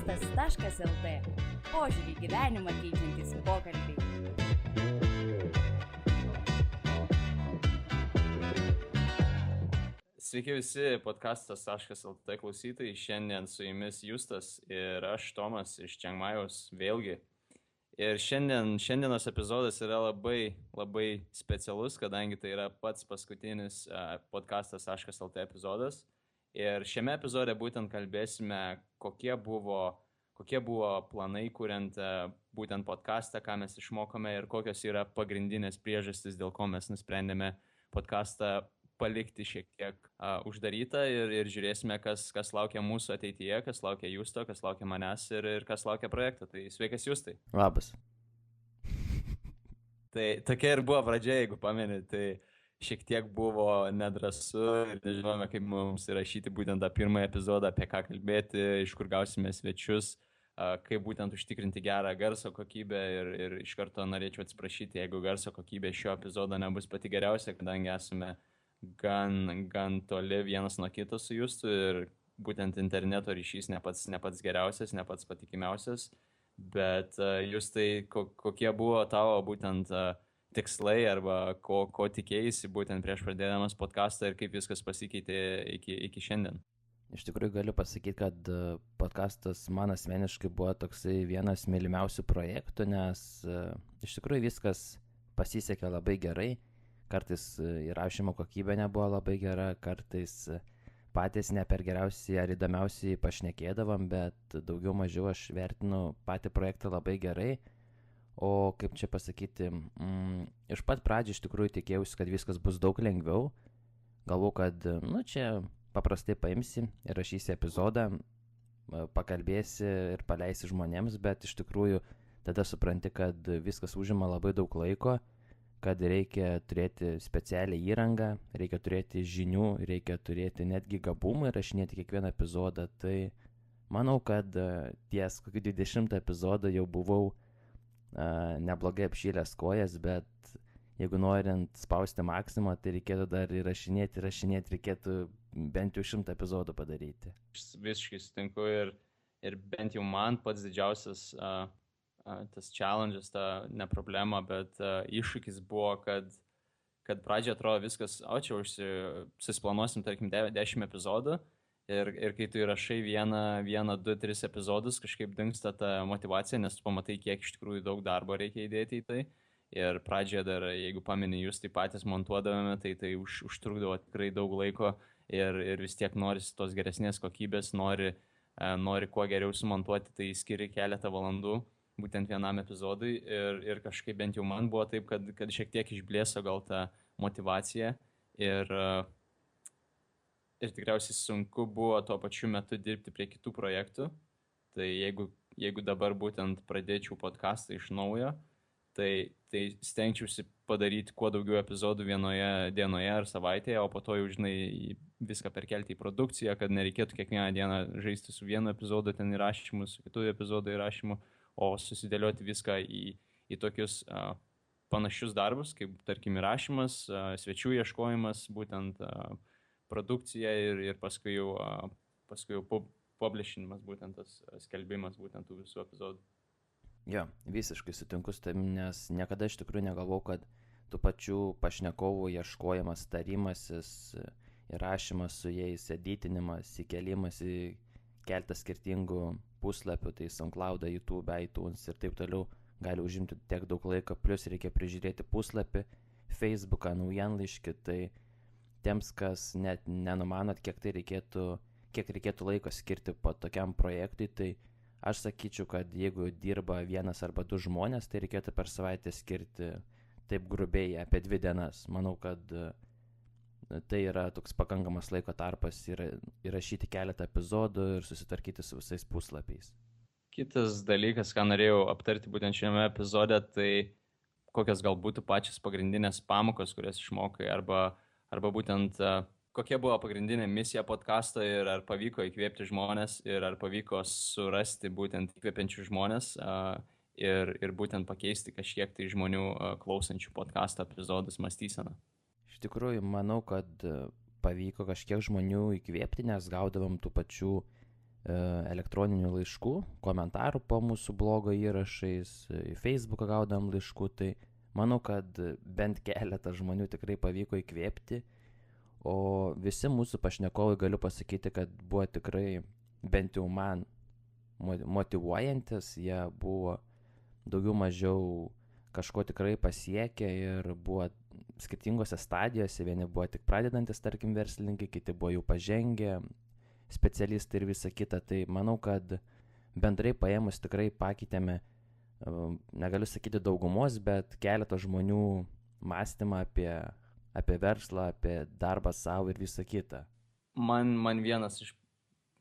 Podcastas.lt. Požiūrį gyvenimą keičiantis pokalbiai. Sveiki visi Podcastas.lt klausytojai. Šiandien su jumis Justas ir aš, Tomas iš Čiangmajaus vėlgi. Ir šiandienos epizodas yra labai specialus, kadangi tai yra pats paskutinis Podcastas.lt epizodas. Ir šiame epizode būtent kalbėsime, kokie buvo planai, kuriant būtent podcastą, ką mes išmokome ir kokios yra pagrindinės priežastys, dėl ko mes nusprendėme podcastą palikti šiek tiek uždarytą ir žiūrėsime, kas laukia mūsų ateityje, kas laukia Justo, kas laukia manęs ir kas laukia projekto. Tai sveikas Justai. Labas. Tai tokia ir buvo pradžia, jeigu pameni, tai šiek tiek buvo nedrąsu ir nežinome, kaip mums įrašyti būtent tą pirmąjį epizodą, apie ką kalbėti, iš kur gausime svečius, kaip būtent užtikrinti gerą garso kokybę ir iš karto norėčiau atsiprašyti, jeigu garso kokybė šio epizodo nebus pati geriausia, kadangi esame gan toli vienas nuo kito su Justu ir būtent interneto ryšys ne pats geriausias, ne pats patikimiausias, bet Justai, kokie buvo tavo būtent tikslai arba ko tikėjaisi būtent prieš pradėdamas podcastą ir kaip viskas pasikeitė iki šiandien? Iš tikrųjų galiu pasakyti, kad podcastas man asmeniškai buvo toksai vienas mylimiausių projektų, nes iš tikrųjų viskas pasisekė labai gerai. Kartais įrašymo kokybė nebuvo labai gera, kartais patys ne per geriausiai ar įdomiausiai pašnekėdavom, bet daugiau mažiau aš vertinu patį projektą labai gerai. O kaip čia pasakyti, iš pat pradžių iš tikrųjų tikėjausi, kad viskas bus daug lengviau. Galvojau, kad čia paprastai paimsi ir rašysi epizodą, pakalbėsi ir paleisi žmonėms, bet iš tikrųjų tada supranti, kad viskas užima labai daug laiko, kad reikia turėti specialią įrangą, reikia turėti žinių, reikia turėti netgi gabumą įrašinėti kiekvieną epizodą. Tai manau, kad ties kokį 20 epizodą jau buvau neblogai apšylęs kojas, bet jeigu norint spausti maksimą, tai reikėtų dar įrašinėti, reikėtų bent jau 100 epizodų padaryti. Aš visiškai sutinku ir bent jau man pats didžiausias tas challenge'as, ta ne problema, bet iššūkis buvo, kad pradžioje atrodo viskas, čia susiplanuosim, tarkim, 10 epizodų ir kai tu įrašai vieną, 2, 3 epizodus, kažkaip dingsta ta motivacija, nes tu pamatai, kiek iš tikrųjų daug darbo reikia įdėti į tai. Ir pradžioje dar, jeigu pameni, jūs tai patys montuodavome, tai užtrukdavo tikrai daug laiko ir vis tiek norisi tos geresnės kokybės, nori kuo geriau sumontuoti, tai skiri keletą valandų būtent vienam epizodui ir kažkaip bent jau man buvo taip, kad šiek tiek išblėso gal ta motyvacija ir tikriausiai sunku buvo tuo pačiu metu dirbti prie kitų projektų. Tai jeigu dabar būtent pradėčiau podcastą iš naujo, tai stengčiausi padaryti kuo daugiau epizodų vienoje dienoje ar savaitėje, o po to jau, viską perkelti į produkciją, kad nereikėtų kiekvieną dieną žaisti su vienu epizodu ten įrašymu, su kitu epizodu įrašymu, o susidėlioti viską į tokius panašius darbus, kaip tarkim įrašymas, svečių ieškojimas, būtent produkcija ir paskui jau publishinimas, būtent tas skelbimas būtent tų visų epizodų. Jo, visiškai sutinku su tavim, nes niekada iš tikrųjų negalvojau, kad tų pačių pašnekovų ieškojimas, tarimasis, įrašymas su jais, editinimas, įkelimas į keletą skirtingų puslapių, tai SoundCloud, YouTube, iTunes ir taip toliau gali užimti tiek daug laiko, plus reikia prižiūrėti puslapį, Facebooką, naujienlaiškį, tai tiems, kas net nenumanot, kiek reikėtų laiko skirti po tokiam projektui, tai aš sakyčiau, kad jeigu dirba 1 arba 2 žmonės, tai reikėtų per savaitę skirti taip grubiai apie 2 dienas. Manau, kad tai yra toks pakankamas laiko tarpas įrašyti keletą epizodų ir susitvarkyti su visais puslapiais. Kitas dalykas, ką norėjau aptarti būtent šiame epizode, tai kokios gal būtų pačios pagrindinės pamokos, kurias išmokai, arba būtent kokia buvo pagrindinė misija podcasto ir ar pavyko įkvėpti žmonės ir ar pavyko surasti būtent įkvėpiančių žmonės ir būtent pakeisti kažkiek tai žmonių klausančių podcastą epizodus mąstyseną. Iš tikrųjų, manau, kad pavyko kažkiek žmonių įkvėpti, nes gaudavom tų pačių elektroninių laiškų, komentarų po mūsų blogo įrašais, į Facebooką gaudam laiškų, tai manau, kad bent keletą žmonių tikrai pavyko įkvėpti, o visi mūsų pašnekovai galiu pasakyti, kad buvo tikrai bent jau man motyvuojantis, jie buvo daugiau mažiau kažko tikrai pasiekę ir buvo skirtingose stadijose, vieni buvo tik pradedantis, tarkim, verslininkai, kiti buvo jau pažengę, specialistai ir visa kita, tai manau, kad bendrai paėmus tikrai pakeitėme, negaliu sakyti daugumos, bet keletą žmonių mąstymą apie verslą, apie darbą savo ir visa kita. Man vienas iš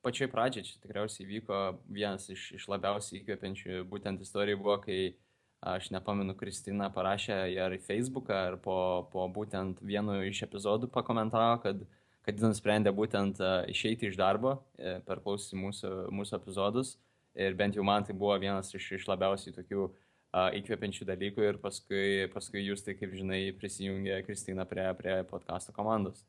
pačioj pradžiai, čia tikriausiai vyko vienas iš labiausiai įkvepiančių būtent istorijų buvo, kai aš nepamenu, Kristina parašė ar į Facebooką, ar po būtent vienu iš epizodų pakomentavo, kad jis nusprendė būtent išeiti iš darbo per klausyti mūsų epizodus. Ir bent jau man tai buvo vienas iš labiausiai tokių įkvepiančių dalykų. Ir paskui jūs, tai kaip žinai, prisijungė Kristina prie podcasto komandos.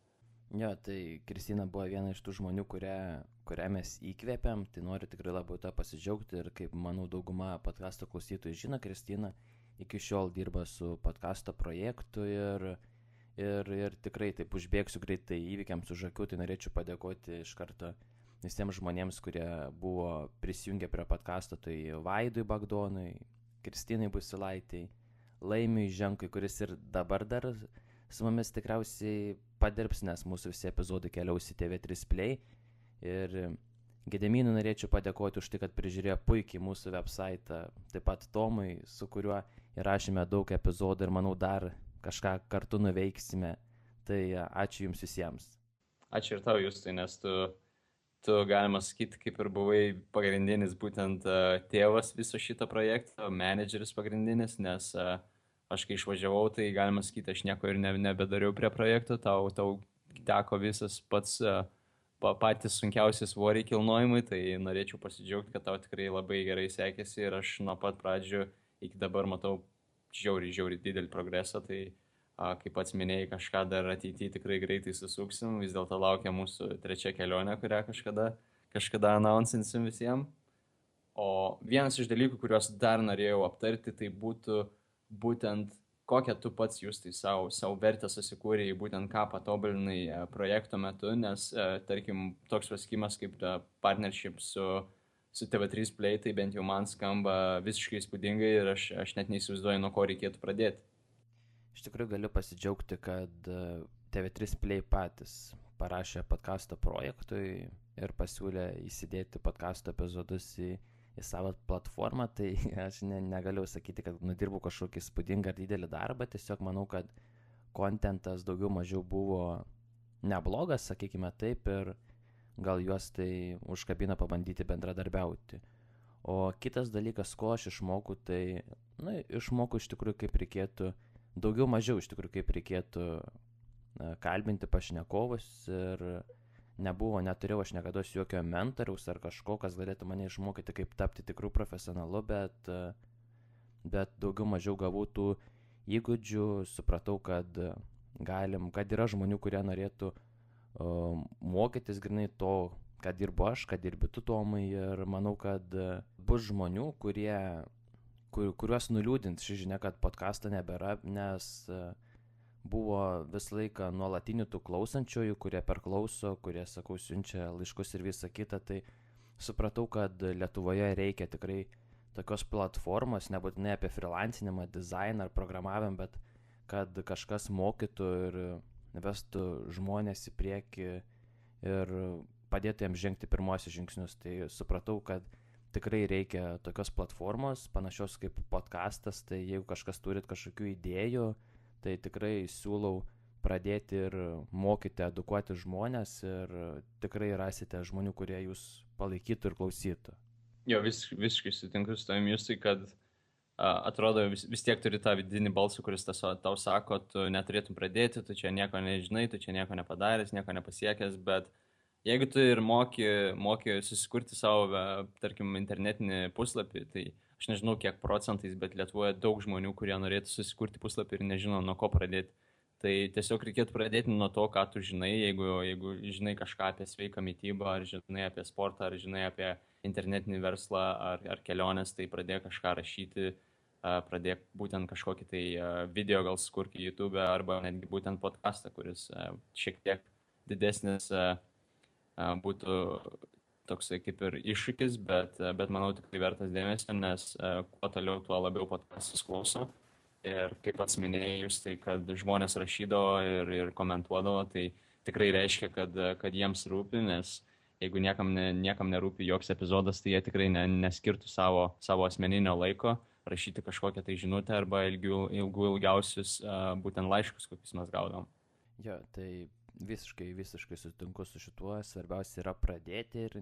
Jo, tai Kristina buvo viena iš tų žmonių, kurią mes įkvėpėm, tai noriu tikrai labai to pasidžiaugti ir kaip manau dauguma podcasto klausytojų žino, Kristina iki šiol dirba su podcasto projektu ir tikrai taip užbėgsiu greitai įvykiams už akių, tai norėčiau padėkoti iš karto visiems žmonėms, kurie buvo prisijungę prie podcasto, tai Vaidui Bagdonui, Kristinai Busilaitei, Laimiui Ženkui, kuris ir dabar dar su mumis tikriausiai padirbs, nes mūsų visi epizodai keliaus į TV3 Play. Ir Gedimynui norėčiau padėkoti už tai, kad prižiūrėjo puikiai mūsų website, taip pat Tomui, su kuriuo įrašėme daug epizodų ir manau dar kažką kartu nuveiksime. Tai ačiū jums visiems. Ačiū ir tau, Justai, nes tu galima sakyti, kaip ir buvai pagrindinis būtent tėvas viso šito projekto, menedžeris pagrindinis, nes aš kai išvažiavau, tai galima sakyti, aš nieko ir nebedariau prie projekto, tau teko visas patys sunkiausi svoriai kilnojimui, tai norėčiau pasidžiaugti, kad tau tikrai labai gerai sekėsi ir aš nuo pat pradžių iki dabar matau žiauriai didelį progresą, tai kaip pats minėjai, kažką dar ateityje tikrai greitai susuksim, vis dėlto laukia mūsų trečia kelionė, kurią kažkada announcinsim visiems. O vienas iš dalykų, kuriuos dar norėjau aptarti, tai būtų būtent kokią tu pats Justai savo vertę susikūrėjai, būtent ką patobulinai projekto metu, nes tarkim toks pasiekimas kaip partnership su TV3 Play, tai bent jau man skamba visiškai įspūdingai ir aš net neįsivaizduoju, nuo ko reikėtų pradėti. Iš tikrųjų galiu pasidžiaugti, kad TV3 Play patys parašė podcasto projektui ir pasiūlė įsidėti podcasto epizodus į savo platformą, tai aš negaliu sakyti, kad nudirbau kažkokį įspūdingą ar didelį darbą, tiesiog manau, kad kontentas daugiau mažiau buvo neblogas, sakykime taip, ir gal juos tai užkabina pabandyti bendradarbiauti. O kitas dalykas, ko aš išmokau, tai išmokau iš tikrųjų kaip reikėtų, daugiau mažiau iš tikrųjų kaip reikėtų kalbinti pašnekovus ir neturėjau aš niekada jokio mentoriaus ar kažko, kas galėtų mane išmokyti, kaip tapti tikrų profesionalu, bet daugiau mažiau gavau tų įgūdžių, supratau, kad yra žmonių, kurie norėtų mokytis grinai to, kad dirbu aš, kad dirbi tu, Tomai, ir manau, kad bus žmonių, kuriuos nuliūdins ši žinia, kad podcast'o nebėra, nes buvo visą laiką nuolatinių tų klausančiųjų, kurie perklauso, kurie, sakau, siunčia laiškus ir visa kita, tai supratau, kad Lietuvoje reikia tikrai tokios platformos, nebūtinai apie freelancinimą, dizainą ar programavimą, bet kad kažkas mokytų ir vestų žmonės į priekį ir padėtų jiems žengti pirmosius žingsnius. Tai supratau, kad tikrai reikia tokios platformos, panašios kaip podcastas, tai jeigu kažkas turit kažkokių idėjų, tai tikrai siūlau pradėti ir mokyti, edukuoti žmonės ir tikrai rasite žmonių, kurie jūs palaikytų ir klausytų. Jo, visiškai sutinku su tavim, Justai, kad atrodo vis tiek turi tą vidinį balsą, kuris tau sako, tu neturėtum pradėti, tu čia nieko nežinai, tu čia nieko nepadaręs, nieko nepasiekęs, bet jeigu tu ir moki susikurti savo, tarkim, internetinį puslapį, tai aš nežinau kiek procentais, bet Lietuvoje daug žmonių, kurie norėtų susikurti puslapį ir nežino, nuo ko pradėti. Tai tiesiog reikėtų pradėti nuo to, ką tu žinai, jeigu žinai kažką apie sveiką mytybą, ar žinai apie sportą, ar žinai apie internetinį verslą, ar keliones, tai pradėk kažką rašyti, pradėk būtent kažkokį tai video gal sukurti YouTube arba netgi būtent podcastą, kuris šiek tiek didesnis būtų toksai kaip ir iššūkis, bet manau tikrai vertas dėmesio, nes kuo toliau, tuo labiau podcastus klauso. Ir kaip pats minėjai jūs, tai kad žmonės rašydavo ir komentuodavo, tai tikrai reiškia, kad jiems rūpi, nes jeigu niekam nerūpi joks epizodas, tai jie tikrai neskirtų savo asmeninio laiko rašyti kažkokią tai žinutę arba ilgiausius būtent laiškus, kokius mes gaudom. Jo, tai visiškai sutinku su šituo, svarbiausia yra pradėti ir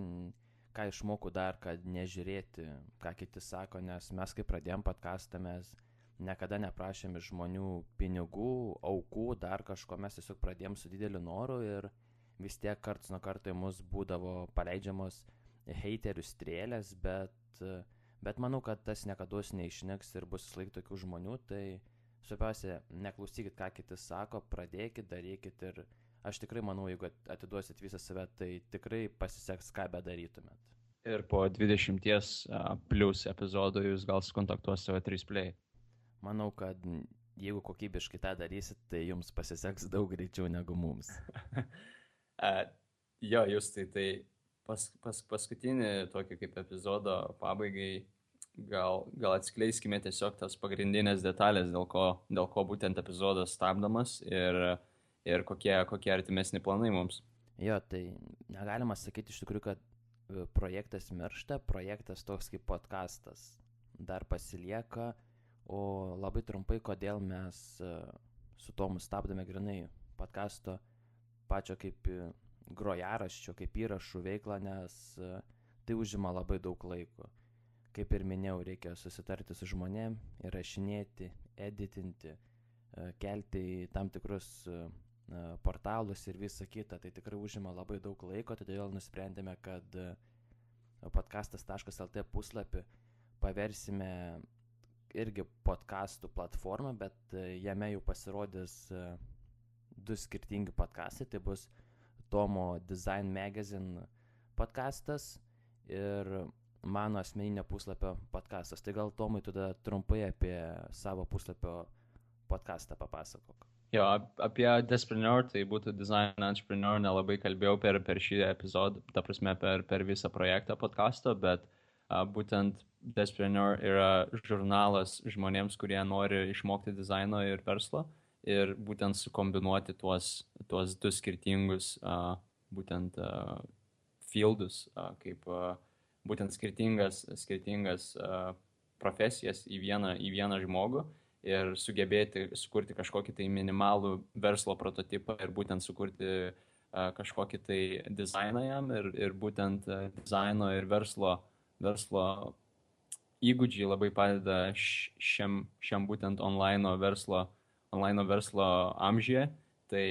ką išmokau dar, kad nežiūrėti, ką kiti sako, nes mes kai pradėjom podcastą, mes niekada neprašėm iš žmonių pinigų, aukų, dar kažko, mes tiesiog pradėjom su dideliu noru ir vis tiek karts nuo karto į mus būdavo paleidžiamos heiterių strėlės, bet manau, kad tas niekados neišnyks ir bus laik tokių žmonių, tai svarbiausia, neklausykit, ką kiti sako, pradėkit, darykit ir aš tikrai manau, jeigu atiduosit visą save, tai tikrai pasiseks, ką bedarytumėt. Ir po 20 plus epizodų jūs gal sukontaktuos savo 3play. Manau, kad jeigu kokybiškai tą darysit, tai jums pasiseks daug greičiau negu mums. Jo, jūs tai paskutinį tokį kaip epizodo pabaigai gal atskleiskime tiesiog tas pagrindinės detalės, dėl ko būtent epizodas stabdomas ir kokie artimesni planai mums. Jo, tai negalima sakyti iš tikrųjų, kad projektas miršta, projektas toks kaip podcastas dar pasilieka. O labai trumpai, kodėl mes su Tomu stabdome grinai podcasto pačio kaip grojaraščio, kaip įrašų veiklą, nes tai užima labai daug laiko. Kaip ir minėjau, reikia susitarti su žmonėm, įrašinėti, editinti, kelti į tam tikrus portalus ir visa kita. Tai tikrai užima labai daug laiko, todėl nusprendėme, kad podcastas.lt puslapį paversime irgi podcastų platformą, bet jame jau pasirodys 2 skirtingi podcastai, tai bus Tomo Design Magazine podcastas ir mano asmeninio puslapio podcastas. Tai gal Tomai tada trumpai apie savo puslapio podcastą papasakok. Jo, apie Despreneur, tai būtų Design Entrepreneur, nelabai kalbėjau per šį epizodą, ta prasme per visą projektą podcasto, bet būtent Despreneur yra žurnalas žmonėms, kurie nori išmokti dizaino ir verslo ir būtent sukombinuoti tuos 2 skirtingus būtent fieldus, kaip būtent skirtingas profesijas į vieną žmogų ir sugebėti sukurti kažkokį tai minimalų verslo prototipą ir būtent sukurti kažkokį tai dizainą jam ir būtent dizaino ir verslo įgūdžiai labai padeda šiam būtent online verslo amžiuje. Tai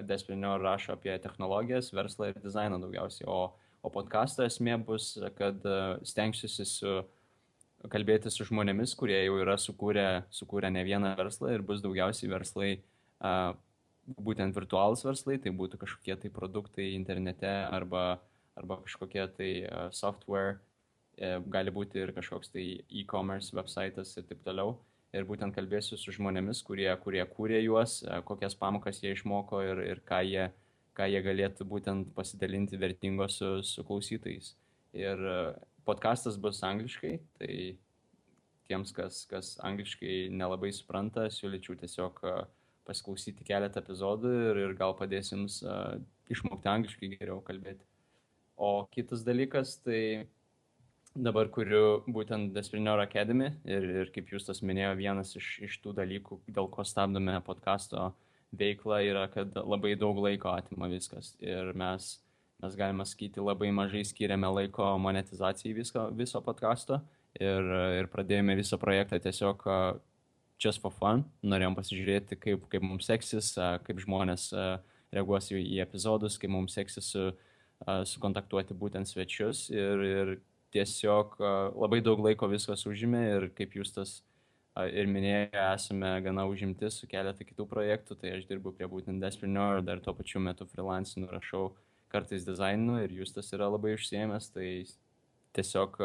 Despreneur rašo apie technologijas, verslą ir dizainą daugiausiai. O podcasto esmė bus, kad stengsiuosi kalbėti su žmonėmis, kurie jau yra sukūrę ne vieną verslą ir bus daugiausiai verslai, būtent virtualūs verslai, tai būtų kažkokie tai produktai internete arba kažkokie tai software. Gali būti ir kažkoks tai e-commerce websaitas ir taip toliau. Ir būtent kalbėsiu su žmonėmis, kurie kūrė juos, kokias pamokas jie išmoko ir ką jie galėtų būtent pasidalinti vertingo su klausytojais. Ir podcastas bus angliškai, tai tiems, kas angliškai nelabai supranta, siūlyčiau tiesiog pasiklausyti keletą epizodų ir gal padės jums išmokti angliškai geriau kalbėti. O kitas dalykas, tai dabar kuriu būtent Despreneur Academy ir kaip Justas minėjo, vienas iš tų dalykų, dėl ko stabdome podcasto veiklą, yra, kad labai daug laiko atima viskas. Ir mes galime sakyti, labai mažai skiriame laiko monetizacijai viso podcasto ir pradėjome visą projektą tiesiog just for fun. Norėjom pasižiūrėti, kaip mums seksis, kaip žmonės reaguos į epizodus, kaip mums seksis sukontaktuoti būtent svečius ir tiesiog labai daug laiko viskas užėmė ir kaip Justas ir minėjau, esame gana užimti su keletą kitų projektų, tai aš dirbu prie būtent Despreneur, dar tuo pačiu metu freelancinu, rašau kartais dizainu ir Justas yra labai užsiėmęs, tai tiesiog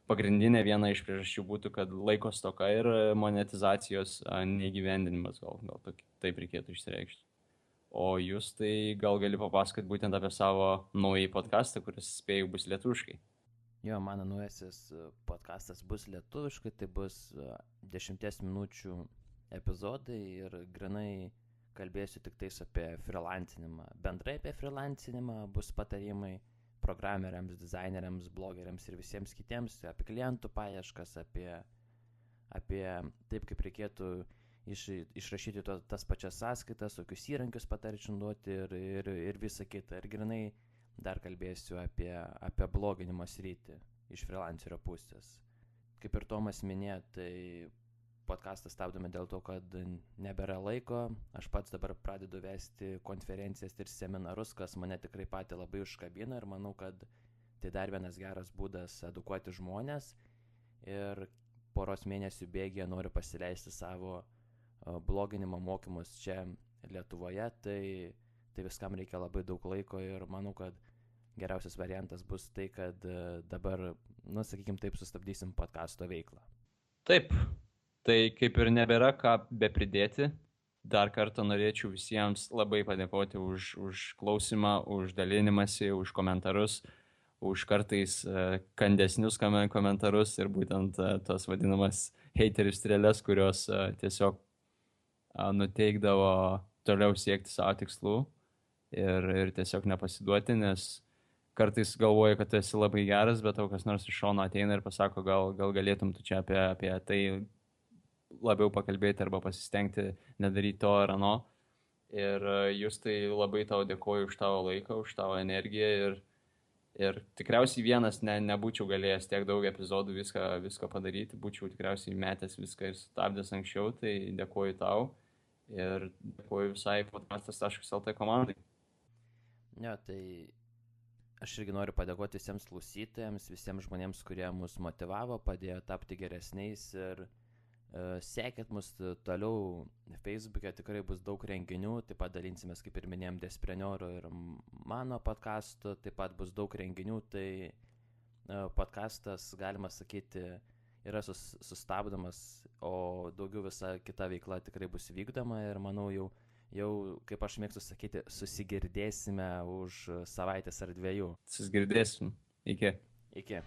pagrindinė viena iš priežasčių būtų, kad laiko stoka ir monetizacijos neįgyvendinimas, gal taip reikėtų išsireikšti. O jūs tai gal gali papasakoti būtent apie savo naują podcastą, kuris spėjau bus lietuviškai. Jo, mano naujasis podcastas bus lietuviškai, tai bus 10 minučių epizodai ir grinai kalbėsiu tik tais apie freelancinimą. Bendrai apie freelancinimą bus patarimai programeriams, dizaineriams, blogeriams ir visiems kitiems, apie klientų paieškas, apie taip, kaip reikėtų išrašyti tas pačias sąskaitas, tokius įrankius patarčiau duoti ir visą kitą. Ir grinai dar kalbėsiu apie bloginimo sritį iš freelancerio pusės. Kaip ir Tomas minėjo, tai podcastą stabdome dėl to, kad nebėra laiko. Aš pats dabar pradedu vesti konferencijas ir seminarus, kas mane tikrai patį labai užkabina ir manau, kad tai dar vienas geras būdas edukuoti žmonės. Ir poros mėnesių bėgyje noriu pasileisti savo bloginimo mokymus čia Lietuvoje, tai viskam reikia labai daug laiko ir manau, kad geriausias variantas bus tai, kad dabar, sakykim taip, sustabdysim podcasto veiklą. Taip, tai kaip ir nebėra ką bepridėti. Dar kartą norėčiau visiems labai padėkoti už klausimą, už dalinimąsi, už komentarus, už kartais kandesnius komentarus ir būtent tos vadinamas heiterių strėlės, kurios tiesiog nuteikdavo toliau siekti savo tikslų ir tiesiog nepasiduoti, nes kartais galvoju, kad tu esi labai geras, bet tau kas nors iš šono ateina ir pasako, gal galėtum tu čia apie tai labiau pakalbėti arba pasistengti nedaryti to ar ano. Ir jūs tai labai tau dėkoju už tavo laiką, už tavo energiją ir tikriausiai vienas nebūčiau galėjęs tiek daug epizodų viską padaryti, būčiau tikriausiai metęs viską ir sustabdęs anksčiau, tai dėkoju tau ir dėkoju visai podcastas.lt komandai. Jo, tai aš irgi noriu padėkoti visiems klausytojams, visiems žmonėms, kurie mus motyvavo, padėjo tapti geresniais ir sekėt mus toliau Facebook'e, tikrai bus daug renginių, taip pat dalinsimės, kaip ir minėjom, Despreneur ir mano podcastu, taip pat bus daug renginių, tai podcastas, galima sakyti, yra sustabdomas, o daugiau visa kita veikla tikrai bus vykdoma ir manau jau, kaip aš mėgstu sakyti, susigirdėsime už savaitės ar 2. Susigirdėsim. Iki. Iki.